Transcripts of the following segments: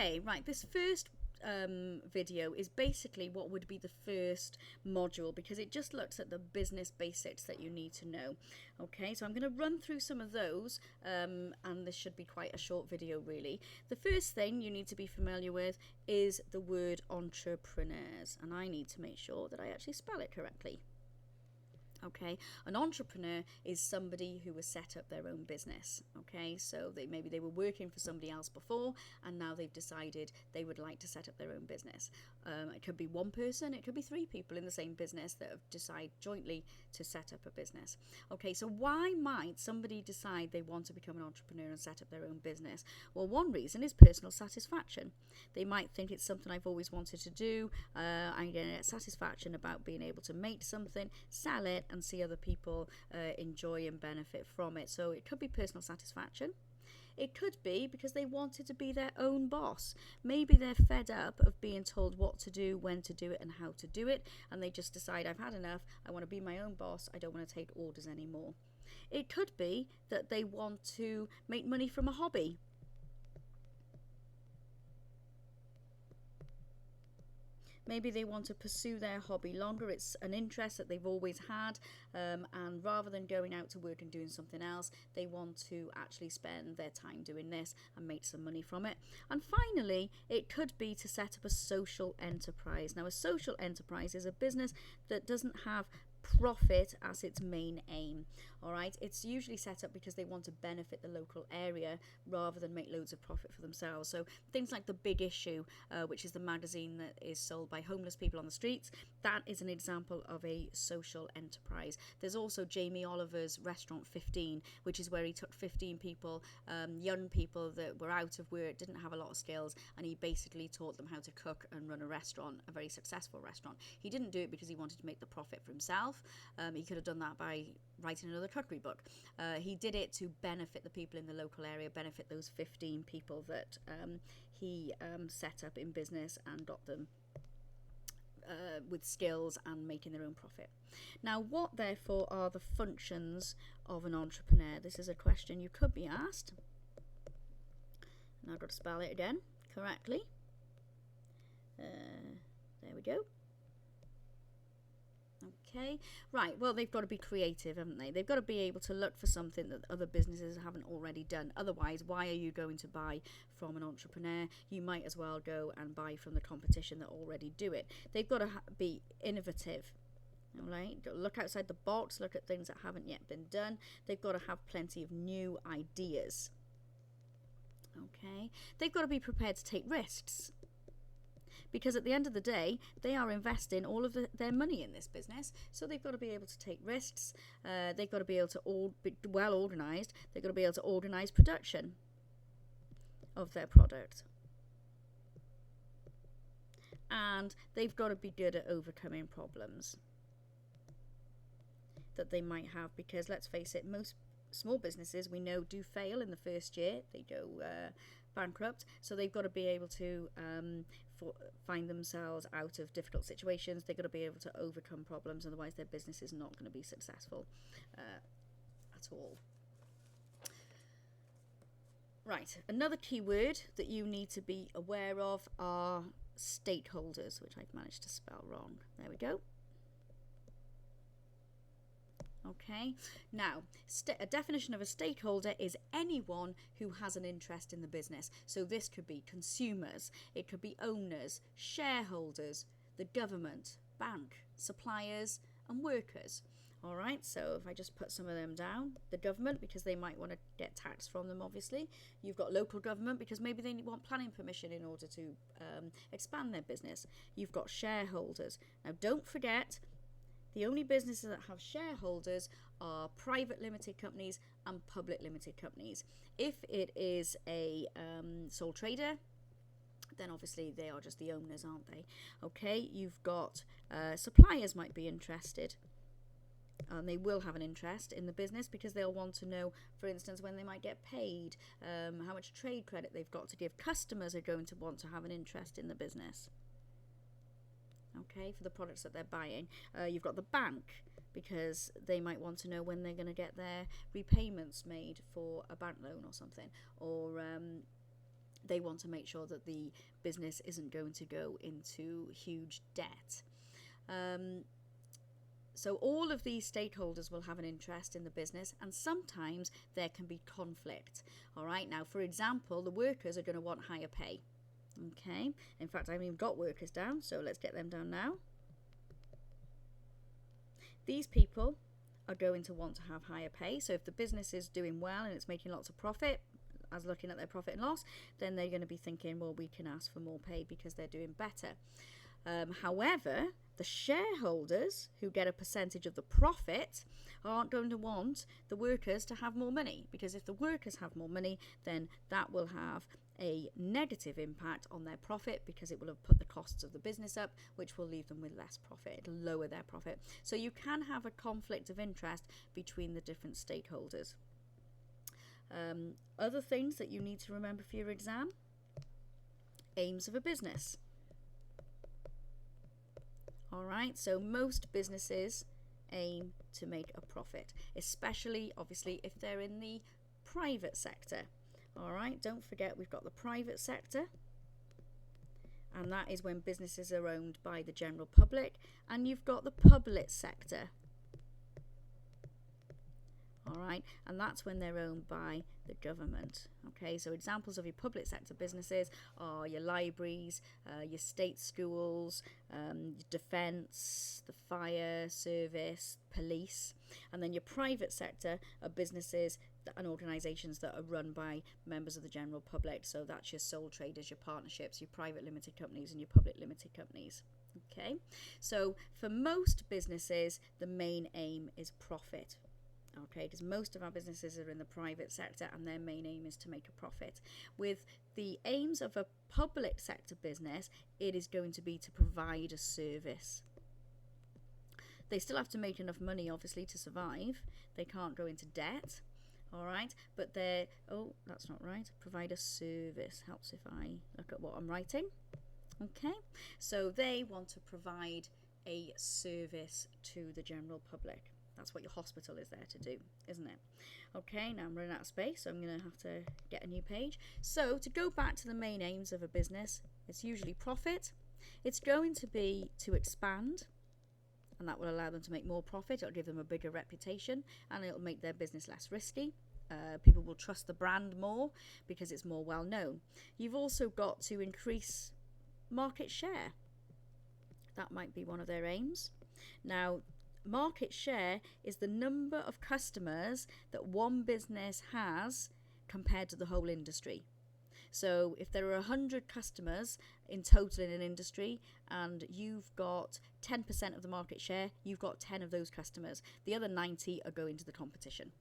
Okay, right, this first video is basically what would be the first module, because it just looks at the business basics that you need to know. Okay, so I'm going to run through some of those, and this should be quite a short video really. The first thing you need to be familiar with is the word entrepreneurs, and I need to make sure that I actually spell it correctly. Okay, an entrepreneur is somebody who has set up their own business. Okay, so maybe they were working for somebody else before, and now they've decided they would like to set up their own business. It could be one person, it could be three people in the same business that have decided jointly to set up a business. Okay, so why might somebody decide they want to become an entrepreneur and set up their own business? Well, one reason is personal satisfaction. They might think it's something I've always wanted to do. I'm going to get satisfaction about being able to make something, sell it, and see other people enjoy and benefit from it. So it could be personal satisfaction. It could be because they wanted to be their own boss. Maybe they're fed up of being told what to do, when to do it, and how to do it, and they just decide, I've had enough, I want to be my own boss, I don't want to take orders anymore. It could be that they want to make money from a hobby. Maybe they want to pursue their hobby longer. It's an interest that they've always had, and rather than going out to work and doing something else, they want to actually spend their time doing this and make some money from it. And finally, it could be to set up a social enterprise. Now, a social enterprise is a business that doesn't have profit as its main aim. All right, it's usually set up because they want to benefit the local area rather than make loads of profit for themselves. So things like The Big Issue, which is the magazine that is sold by homeless people on the streets, that is an example of a social enterprise. There's also Jamie Oliver's Restaurant 15, which is where he took 15 people, young people that were out of work, didn't have a lot of skills, and he basically taught them how to cook and run a restaurant, a very successful restaurant. He didn't do it because he wanted to make the profit for himself. He could have done that by writing another cookery book. He did it to benefit the people in the local area, benefit those 15 people that he set up in business and got them with skills and making their own profit. Now, what therefore are the functions of an entrepreneur? This is a question you could be asked. And I've got to spell it again correctly. There we go. Okay, right, well, they've got to be creative, haven't they? They've got to be able to look for something that other businesses haven't already done. Otherwise, why are you going to buy from an entrepreneur? You might as well go and buy from the competition that already do it. They've got to be innovative. All right, look outside the box, look at things that haven't yet been done. They've got to have plenty of new ideas. Okay, they've got to be prepared to take risks. Because at the end of the day, they are investing all of their money in this business, so they've got to be able to take risks. They've got to be able to be well organised. They've got to be able to organise production of their product. And they've got to be good at overcoming problems that they might have, because let's face it, most small businesses we know do fail in the first year. They go bankrupt, so they've got to be able to find themselves out of difficult situations. They've got to be able to overcome problems, otherwise their business is not going to be successful at all. Right, another key word that you need to be aware of are stakeholders, which I've managed to spell wrong. There we go. Okay, now a definition of a stakeholder is anyone who has an interest in the business. So this could be consumers, it could be owners, shareholders, the government, bank, suppliers, and workers. All right, so if I just put some of them down, the government, because they might want to get tax from them, obviously. You've got local government, because maybe they want planning permission in order to expand their business. You've got shareholders. Now, don't forget, the only businesses that have shareholders are private limited companies and public limited companies. If it is a sole trader, then obviously they are just the owners, aren't they? Okay, you've got suppliers might be interested. And they will have an interest in the business because they'll want to know, for instance, when they might get paid, how much trade credit they've got to give. Customers are going to want to have an interest in the business. Okay, for the products that they're buying. You've got the bank, because they might want to know when they're going to get their repayments made for a bank loan or something. Or They want to make sure that the business isn't going to go into huge debt. So all of these stakeholders will have an interest in the business, and sometimes there can be conflict. All right, now for example, the workers are going to want higher pay. Okay, in fact I haven't even got workers down, so let's get them down now. These people are going to want to have higher pay. So if the business is doing well and it's making lots of profit, as looking at their profit and loss, then they're going to be thinking, well, we can ask for more pay because they're doing better. However, the shareholders who get a percentage of the profit aren't going to want the workers to have more money, because if the workers have more money, then that will have a negative impact on their profit, because it will have put the costs of the business up, which will leave them with less profit. It'll lower their profit. So you can have a conflict of interest between the different stakeholders. Other things that you need to remember for your exam: aims of a business. Alright, so most businesses aim to make a profit, especially obviously if they're in the private sector. Alright, don't forget we've got the private sector, and that is when businesses are owned by the general public, and you've got the public sector. Alright, and that's when they're owned by the government. Okay, so examples of your public sector businesses are your libraries, your state schools, defence, the fire service, police. And then your private sector are businesses and organisations that are run by members of the general public. So that's your sole traders, your partnerships, your private limited companies and your public limited companies. Okay, so for most businesses, the main aim is profit. Okay, because most of our businesses are in the private sector and their main aim is to make a profit. With the aims of a public sector business, it is going to be to provide a service. They still have to make enough money, obviously, to survive. They can't go into debt. All right, but they're, oh, that's not right. Provide a service. Helps if I look at what I'm writing. Okay, so they want to provide a service to the general public. That's what your hospital is there to do, isn't it? Okay, now I'm running out of space, so I'm going to have to get a new page. So to go back to the main aims of a business, it's usually profit. It's going to be to expand, and that will allow them to make more profit. It'll give them a bigger reputation, and it'll make their business less risky. People will trust the brand more because it's more well known. You've also got to increase market share. That might be one of their aims. Now, market share is the number of customers that one business has compared to the whole industry. So if there are 100 customers in total in an industry and you've got 10% of the market share, you've got 10 of those customers. The other 90 are going to the competition.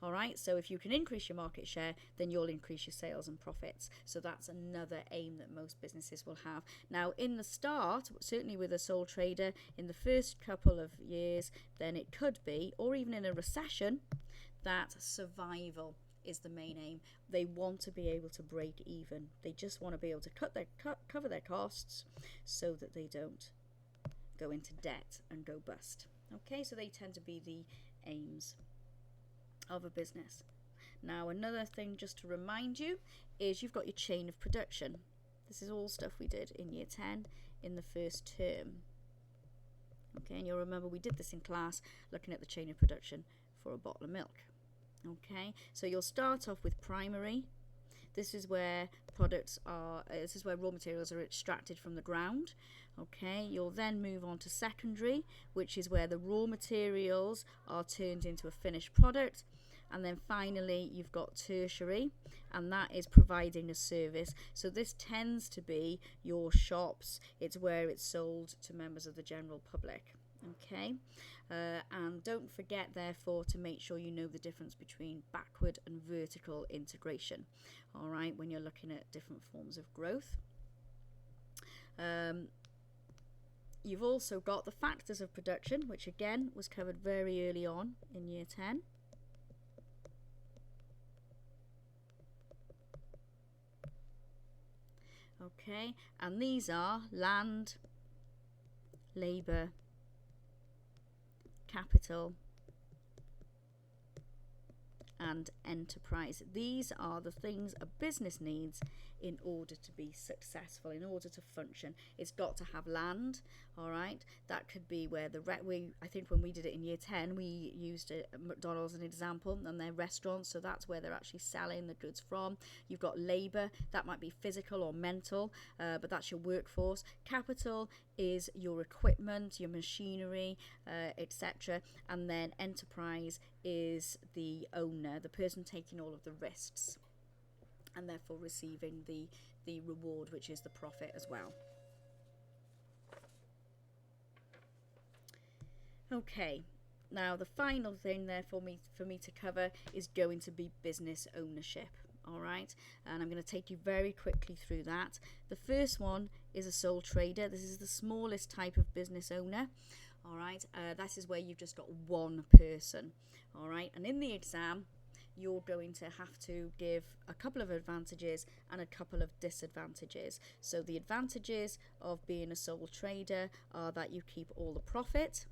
All right, so if you can increase your market share, then you'll increase your sales and profits. So that's another aim that most businesses will have. Now, in the start, certainly with a sole trader, in the first couple of years, then it could be, or even in a recession, that survival is the main aim. They want to be able to break even. They just want to be able to cover their costs so that they don't go into debt and go bust. Okay, so they tend to be the aims of a business. Now, another thing just to remind you is you've got your chain of production. This is all stuff we did in year 10 in the first term. Okay, and you'll remember we did this in class looking at the chain of production for a bottle of milk. Okay, so you'll start off with primary. This is where this is where raw materials are extracted from the ground. Okay, you'll then move on to secondary, which is where the raw materials are turned into a finished product. And then finally, you've got tertiary, and that is providing a service. So this tends to be your shops. It's where it's sold to members of the general public. Okay, and don't forget therefore to make sure you know the difference between backward and vertical integration, all right, when you're looking at different forms of growth. You've also got the factors of production, which again was covered very early on in year 10. Okay, and these are land, labour, capital and enterprise. These are the things a business needs in order to be successful, in order to function. It's got to have land, all right? That could be where I think when we did it in year 10, we used McDonald's as an example, and their restaurants, so that's where they're actually selling the goods from. You've got labour, that might be physical or mental, but that's your workforce. Capital is your equipment, your machinery, etc. And then enterprise is the owner, the person taking all of the risks, and therefore receiving the reward, which is the profit as well. Okay, now the final thing there for me to cover is going to be business ownership. All right, and I'm going to take you very quickly through that. The first one is a sole trader. This is the smallest type of business owner. All right, that is where you've just got one person. All right, and in the exam, you're going to have to give a couple of advantages and a couple of disadvantages. So the advantages of being a sole trader are that you keep all the profit.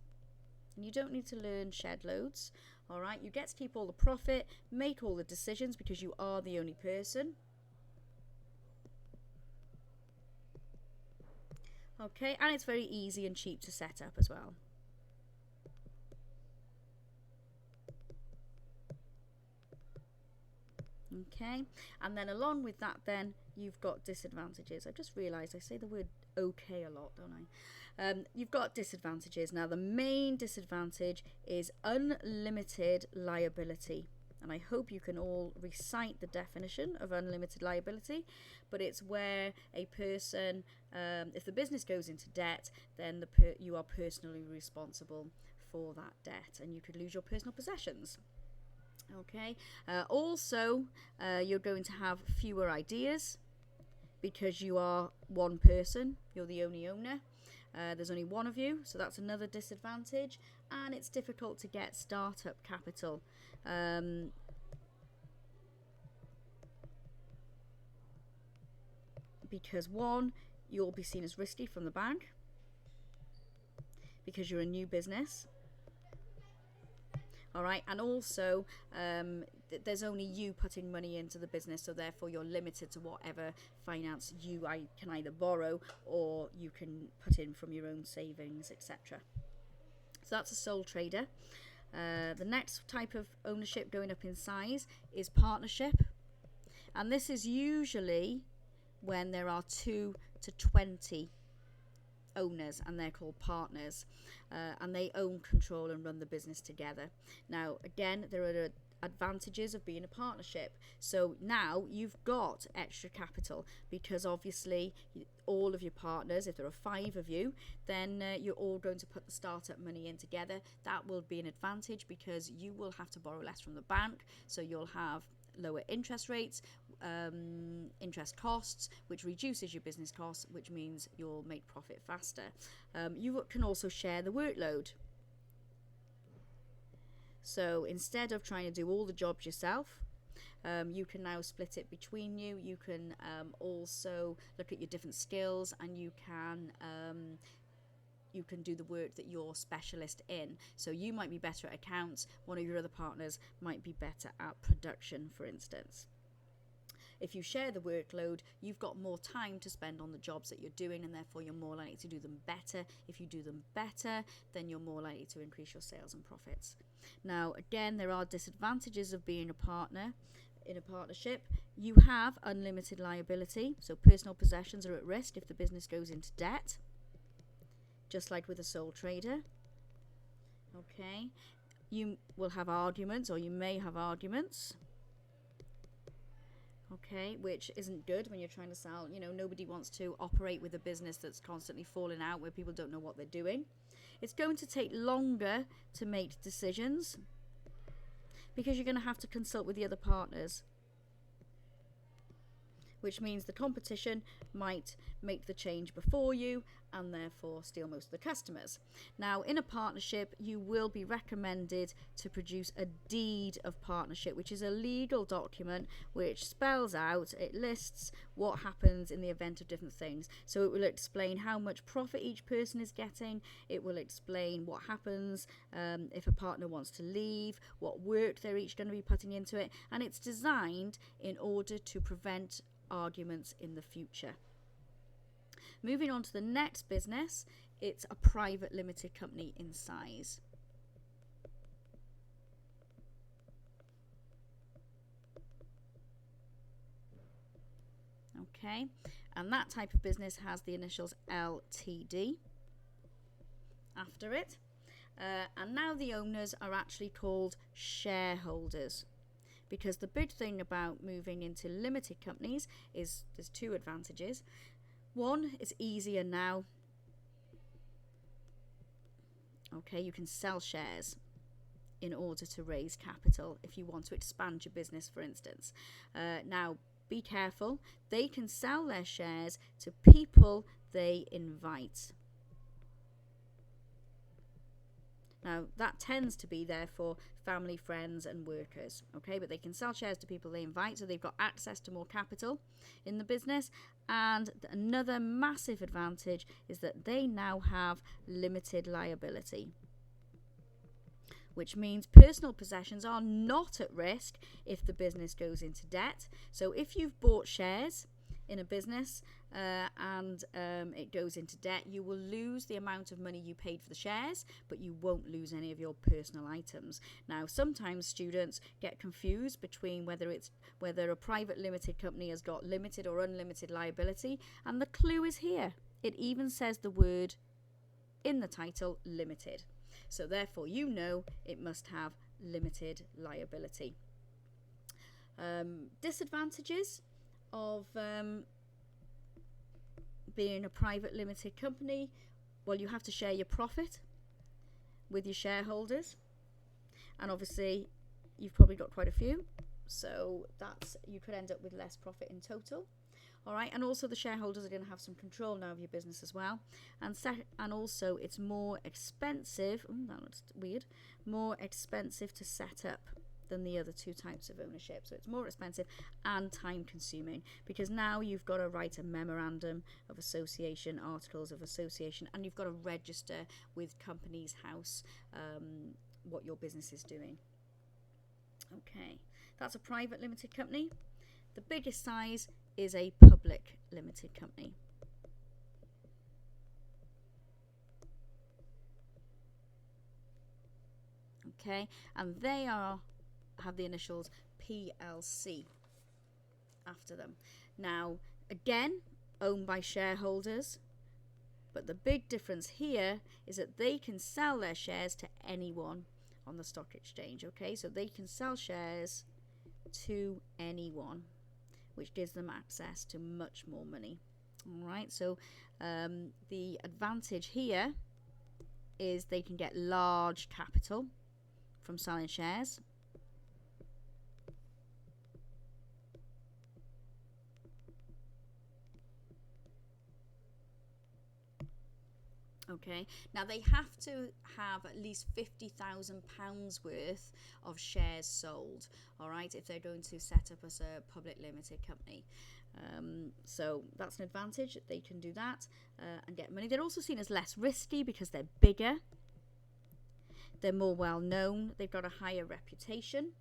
And you don't need to learn shed loads. All right, you get to keep all the profit, make all the decisions because you are the only person. Okay, and it's very easy and cheap to set up as well. Okay, and then along with that, then you've got disadvantages. I just realised I say the word okay a lot, don't I? You've got disadvantages. Now, the main disadvantage is unlimited liability. And I hope you can all recite the definition of unlimited liability, but it's where a person, if the business goes into debt, then you are personally responsible for that debt, and you could lose your personal possessions. Okay. Also, you're going to have fewer ideas because you are one person. You're the only owner. There's only one of you, so that's another disadvantage. And it's difficult to get startup capital. Because one, you'll be seen as risky from the bank because you're a new business. All right, and also there's only you putting money into the business, so therefore you're limited to whatever finance you can either borrow or you can put in from your own savings, etc. So that's a sole trader. The next type of ownership going up in size is partnership, and this is usually when there are 2 to 20 owners, and they're called partners, and they own, control and run the business together. Now again, there are advantages of being a partnership. So now you've got extra capital because obviously all of your partners, if there are 5 of you, then you're all going to put the startup money in together. That will be an advantage because you will have to borrow less from the bank, so you'll have lower interest rates, interest costs, which reduces your business costs, which means you'll make profit faster. You can also share the workload. So instead of trying to do all the jobs yourself, you can now split it between you. You can also look at your different skills, and you can do the work that you're specialist in. So you might be better at accounts, one of your other partners might be better at production, for instance. If you share the workload, you've got more time to spend on the jobs that you're doing, and therefore you're more likely to do them better. If you do them better, then you're more likely to increase your sales and profits. Now, again, there are disadvantages of being a partner in a partnership. You have unlimited liability, so personal possessions are at risk if the business goes into debt, just like with a sole trader. Okay, you will have arguments, or you may have arguments. Okay, which isn't good when you're trying to sell. Nobody wants to operate with a business that's constantly falling out, where people don't know what they're doing. It's going to take longer to make decisions because you're going to have to consult with the other partners. which means the competition might make the change before you and therefore steal most of the customers. Now, in a partnership, you will be recommended to produce a deed of partnership, which is a legal document which spells out, it lists what happens in the event of different things. So it will explain how much profit each person is getting, it will explain what happens if a partner wants to leave, what work they're each going to be putting into it, and it's designed in order to prevent arguments in the future. Moving on to the next business, it's a private limited company in size. Okay, and that type of business has the initials LTD after it. And now the owners are actually called shareholders, because the big thing about moving into limited companies is there's two advantages. One, it's easier now. Okay, you can sell shares in order to raise capital if you want to expand your business, for instance. Now, be careful. They can sell their shares to people they invite. Now, that tends to be there for family, friends and workers, okay? But they can sell shares to people they invite, so they've got access to more capital in the business. And another massive advantage is that they now have limited liability, which means personal possessions are not at risk if the business goes into debt. So if you've bought shares in a business and it goes into debt, you will lose the amount of money you paid for the shares, but you won't lose any of your personal items. Now, sometimes students get confused between whether a private limited company has got limited or unlimited liability, and the clue is here. It even says the word in the title, limited. So therefore, you know it must have limited liability. Disadvantages of being a private limited company: well, you have to share your profit with your shareholders, and obviously you've probably got quite a few, so you could end up with less profit in total. All right, and also the shareholders are going to have some control now of your business as well, and also it's more expensive. That looks weird. More expensive to set up than the other two types of ownership. So it's more expensive and time consuming, because now you've got to write a memorandum of association, articles of association, and you've got to register with Companies House what your business is doing. Okay, that's a private limited company. The biggest size is a public limited company. Okay, and they have the initials PLC after them. Now, again, owned by shareholders, but the big difference here is that they can sell their shares to anyone on the stock exchange. Okay, so they can sell shares to anyone, which gives them access to much more money. All right, so the advantage here is they can get large capital from selling shares. Okay, now they have to have at least £50,000 worth of shares sold, all right, if they're going to set up as a public limited company. So that's an advantage, that they can do that and get money. They're also seen as less risky because they're bigger, they're more well known, they've got a higher reputation,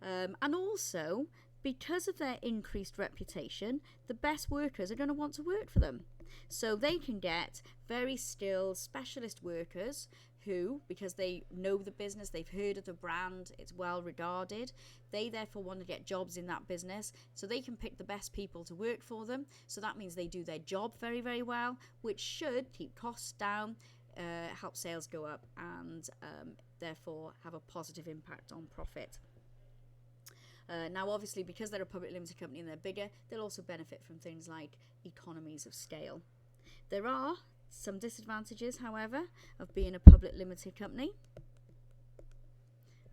and also because of their increased reputation, the best workers are going to want to work for them. So they can get very skilled specialist workers who, because they know the business, they've heard of the brand, it's well regarded, they therefore want to get jobs in that business, so they can pick the best people to work for them. So that means they do their job very, very well, which should keep costs down, help sales go up, and therefore have a positive impact on profit. Now, obviously, because they're a public limited company and they're bigger, they'll also benefit from things like economies of scale. There are some disadvantages, however, of being a public limited company.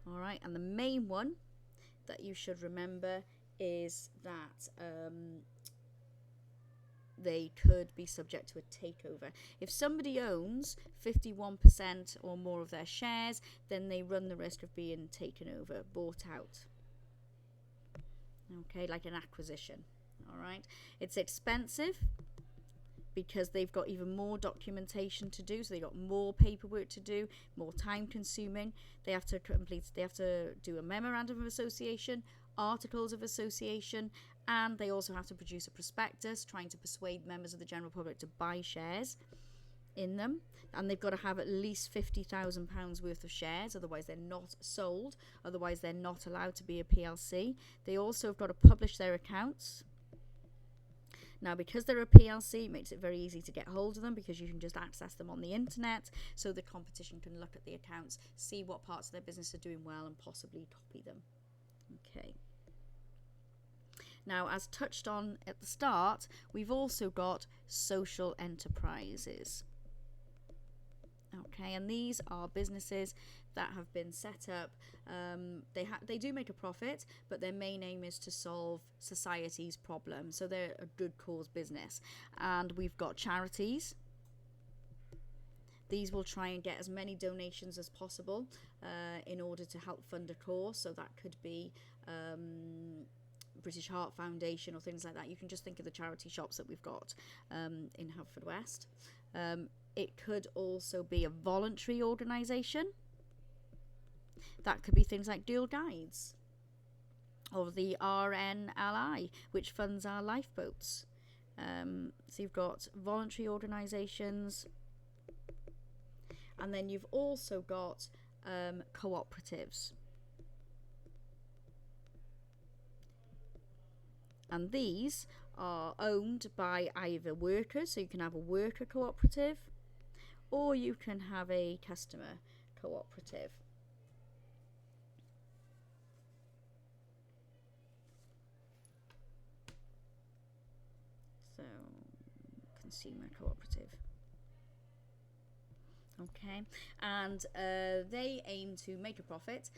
All right, and the main one that you should remember is that they could be subject to a takeover. If somebody owns 51% or more of their shares, then they run the risk of being taken over, bought out. Okay, like an acquisition. All right, it's expensive because they've got even more documentation to do, so they've got more paperwork to do, more time consuming. They have to do a memorandum of association, articles of association, and they also have to produce a prospectus trying to persuade members of the general public to buy shares in them, and they've got to have at least £50,000 worth of shares, otherwise they're not sold, otherwise they're not allowed to be a PLC. They also have got to publish their accounts. Now, because they're a PLC, it makes it very easy to get hold of them because you can just access them on the internet, so the competition can look at the accounts, see what parts of their business are doing well, and possibly copy them. Okay. Now, as touched on at the start, we've also got social enterprises. Okay, and these are businesses that have been set up. They do make a profit, but their main aim is to solve society's problems. So they're a good cause business. And we've got charities. These will try and get as many donations as possible in order to help fund a cause. So that could be British Heart Foundation or things like that. You can just think of the charity shops that we've got in Haverfordwest. It could also be a voluntary organisation. That could be things like Girl Guides or the RNLI, which funds our lifeboats. So you've got voluntary organisations, and then you've also got cooperatives. And these are owned by either workers, so you can have a worker cooperative, or you can have a customer cooperative. So, consumer cooperative. Okay, and they aim to make a profit,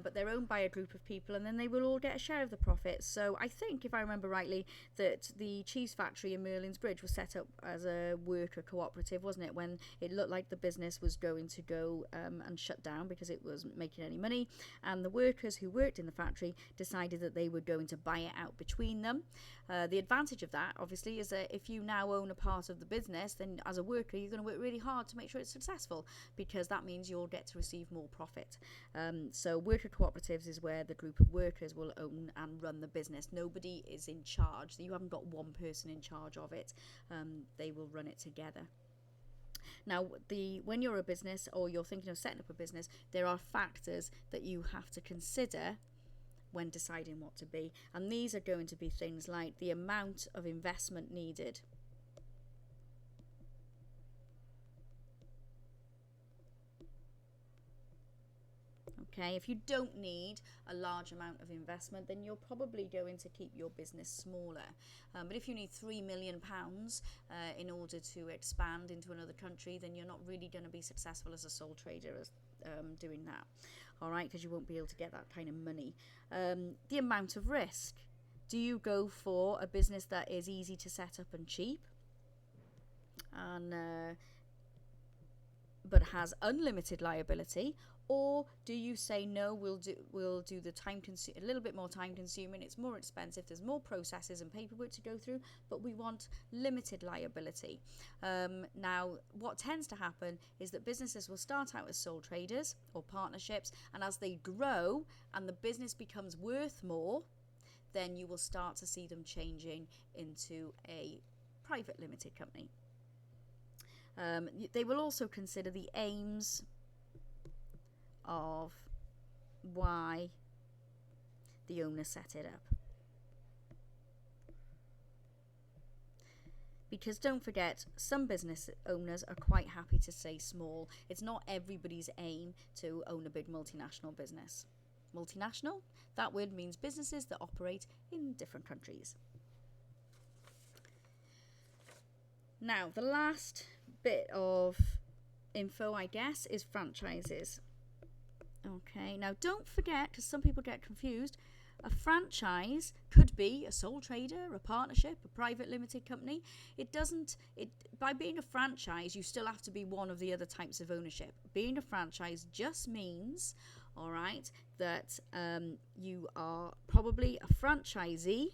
but they're owned by a group of people, and then they will all get a share of the profit. So I think, if I remember rightly, that the cheese factory in Merlin's Bridge was set up as a worker cooperative, wasn't it, when it looked like the business was going to go and shut down because it wasn't making any money, and the workers who worked in the factory decided that they were going to buy it out between them. The advantage of that, obviously, is that if you now own a part of the business, then as a worker you're going to work really hard to make sure it's successful, because that means you'll get to receive more profit. So worker cooperatives is where the group of workers will own and run the business. Nobody is in charge. You haven't got one person in charge of it. They will run it together. Now, when you're a business or you're thinking of setting up a business, there are factors that you have to consider when deciding what to be, and these are going to be things like the amount of investment needed. Okay, if you don't need a large amount of investment, then you're probably going to keep your business smaller. But if you need £3 million in order to expand into another country, then you're not really going to be successful as a sole trader doing that. All right, because you won't be able to get that kind of money. The amount of risk. Do you go for a business that is easy to set up and cheap, and but has unlimited liability? Or do you say, no, we'll do the a little bit more time consuming, it's more expensive, there's more processes and paperwork to go through, but we want limited liability. Now, what tends to happen is that businesses will start out as sole traders or partnerships, and as they grow and the business becomes worth more, then you will start to see them changing into a private limited company. They will also consider the aims of why the owner set it up. Because don't forget, some business owners are quite happy to stay small. It's not everybody's aim to own a big multinational business. Multinational, that word means businesses that operate in different countries. Now, the last bit of info, I guess, is franchises. Okay, now don't forget, because some people get confused, A franchise could be a sole trader, a partnership, a private limited company. By being a franchise, you still have to be one of the other types of ownership. Being a franchise just means, all right, that you are probably a franchisee,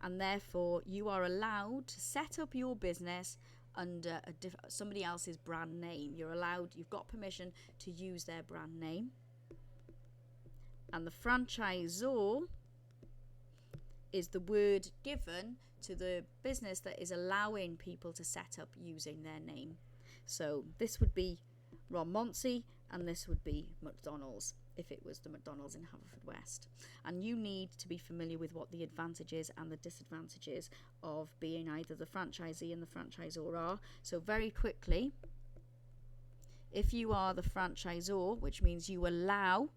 and therefore you are allowed to set up your business under somebody else's brand name. You've got permission to use their brand name. And the franchisor is the word given to the business that is allowing people to set up using their name. So this would be Ron Monsey, and this would be McDonald's if it was the McDonald's in Haverfordwest. And you need to be familiar with what the advantages and the disadvantages of being either the franchisee and the franchisor are. So very quickly, if you are the franchisor, which means you allow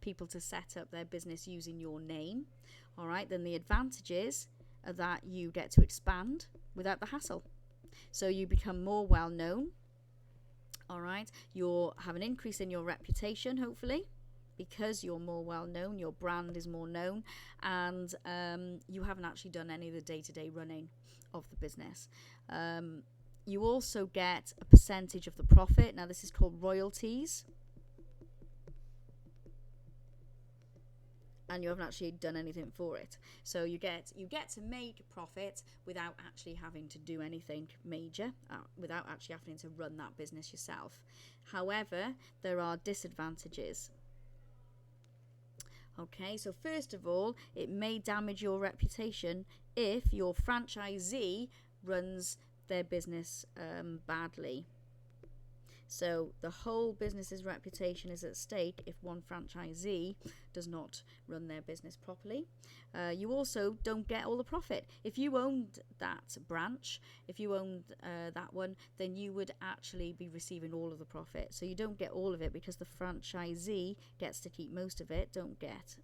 people to set up their business using your name, all right, then the advantages are that you get to expand without the hassle. So you become more well known, all right, you'll have an increase in your reputation, hopefully, because you're more well known, your brand is more known, and you haven't actually done any of the day-to-day running of the business. You also get a percentage of the profit. Now this is called royalties, and you haven't actually done anything for it. So you get to make a profit without actually having to do anything major, without actually having to run that business yourself. However, there are disadvantages. Okay, so first of all, it may damage your reputation if your franchisee runs their business badly. So the whole business's reputation is at stake if one franchisee does not run their business properly. You also don't get all the profit. If you owned that branch, if you owned that one, then you would actually be receiving all of the profit. So you don't get all of it because the franchisee gets to keep most of it, don't get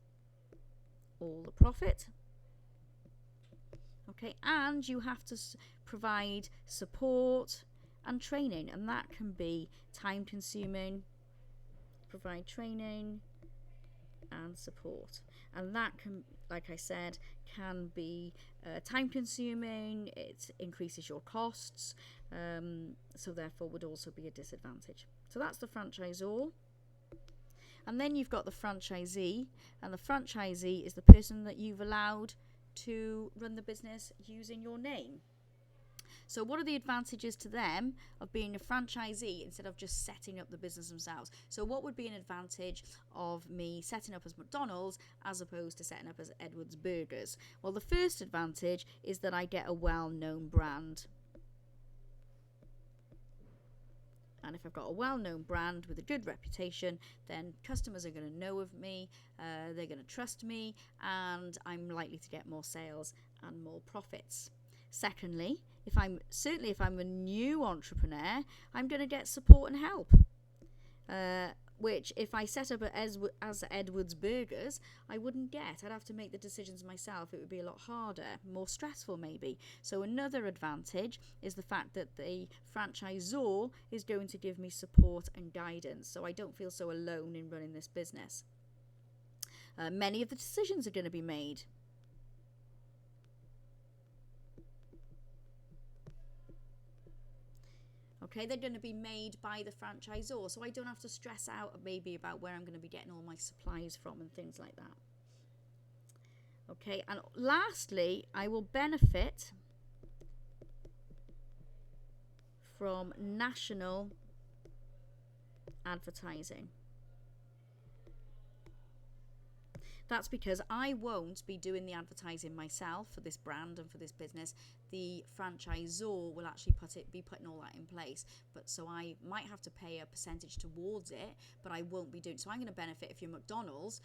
all the profit. Okay, and you have to provide support and training, and that can be time consuming. Provide training and support, and that can, like I said, can be time consuming. It increases your costs, so therefore would also be a disadvantage. So that's the franchisor. And then you've got the franchisee, and the franchisee is the person that you've allowed to run the business using your name. So what are the advantages to them of being a franchisee instead of just setting up the business themselves? So what would be an advantage of me setting up as McDonald's as opposed to setting up as Edwards Burgers? Well, the first advantage is that I get a well-known brand. And if I've got a well-known brand with a good reputation, then customers are going to know of me, they're going to trust me, and I'm likely to get more sales and more profits. Secondly, if I'm a new entrepreneur, I'm going to get support and help, which if I set up as Edwards Burgers, I wouldn't get. I'd have to make the decisions myself. It would be a lot harder, more stressful maybe. So another advantage is the fact that the franchisor is going to give me support and guidance, so I don't feel so alone in running this business. Many of the decisions are going to be made. Okay, they're going to be made by the franchisor, so I don't have to stress out maybe about where I'm going to be getting all my supplies from and things like that. Okay, and lastly, I will benefit from national advertising. That's because I won't be doing the advertising myself for this brand and for this business. The franchisor will actually be putting all that in place. But so I might have to pay a percentage towards it, but I won't be doing. So I'm going to benefit if you're McDonald's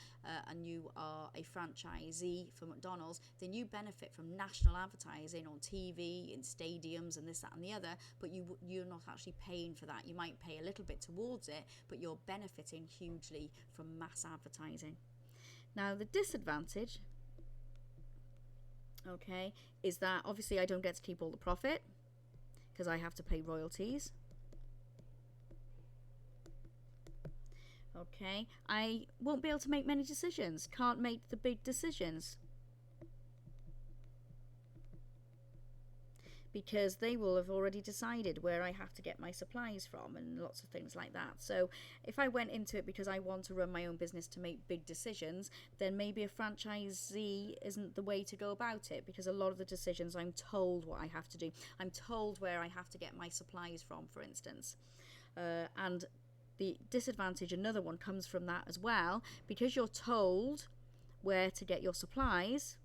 and you are a franchisee for McDonald's, then you benefit from national advertising on TV, in stadiums, and this, that, and the other. But you're not actually paying for that. You might pay a little bit towards it, but you're benefiting hugely from mass advertising. Now, the disadvantage, okay, is that obviously I don't get to keep all the profit because I have to pay royalties. Okay, I won't be able to make many decisions, can't make the big decisions, because they will have already decided where I have to get my supplies from and lots of things like that. So if I went into it because I want to run my own business to make big decisions, then maybe a franchisee isn't the way to go about it, because a lot of the decisions I'm told what I have to do. I'm told where I have to get my supplies from, for instance. And the disadvantage, another one, comes from that as well, because you're told where to get your supplies.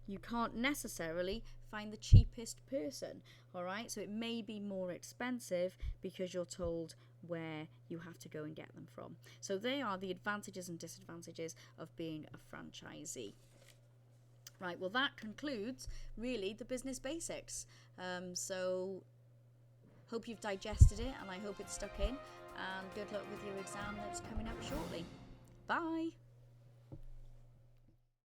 You can't necessarily find the cheapest person, all right? So it may be more expensive because you're told where you have to go and get them from. So they are the advantages and disadvantages of being a franchisee. Right, well, that concludes really the business basics. So hope you've digested it, and I hope it's stuck in, and good luck with your exam that's coming up shortly. Bye.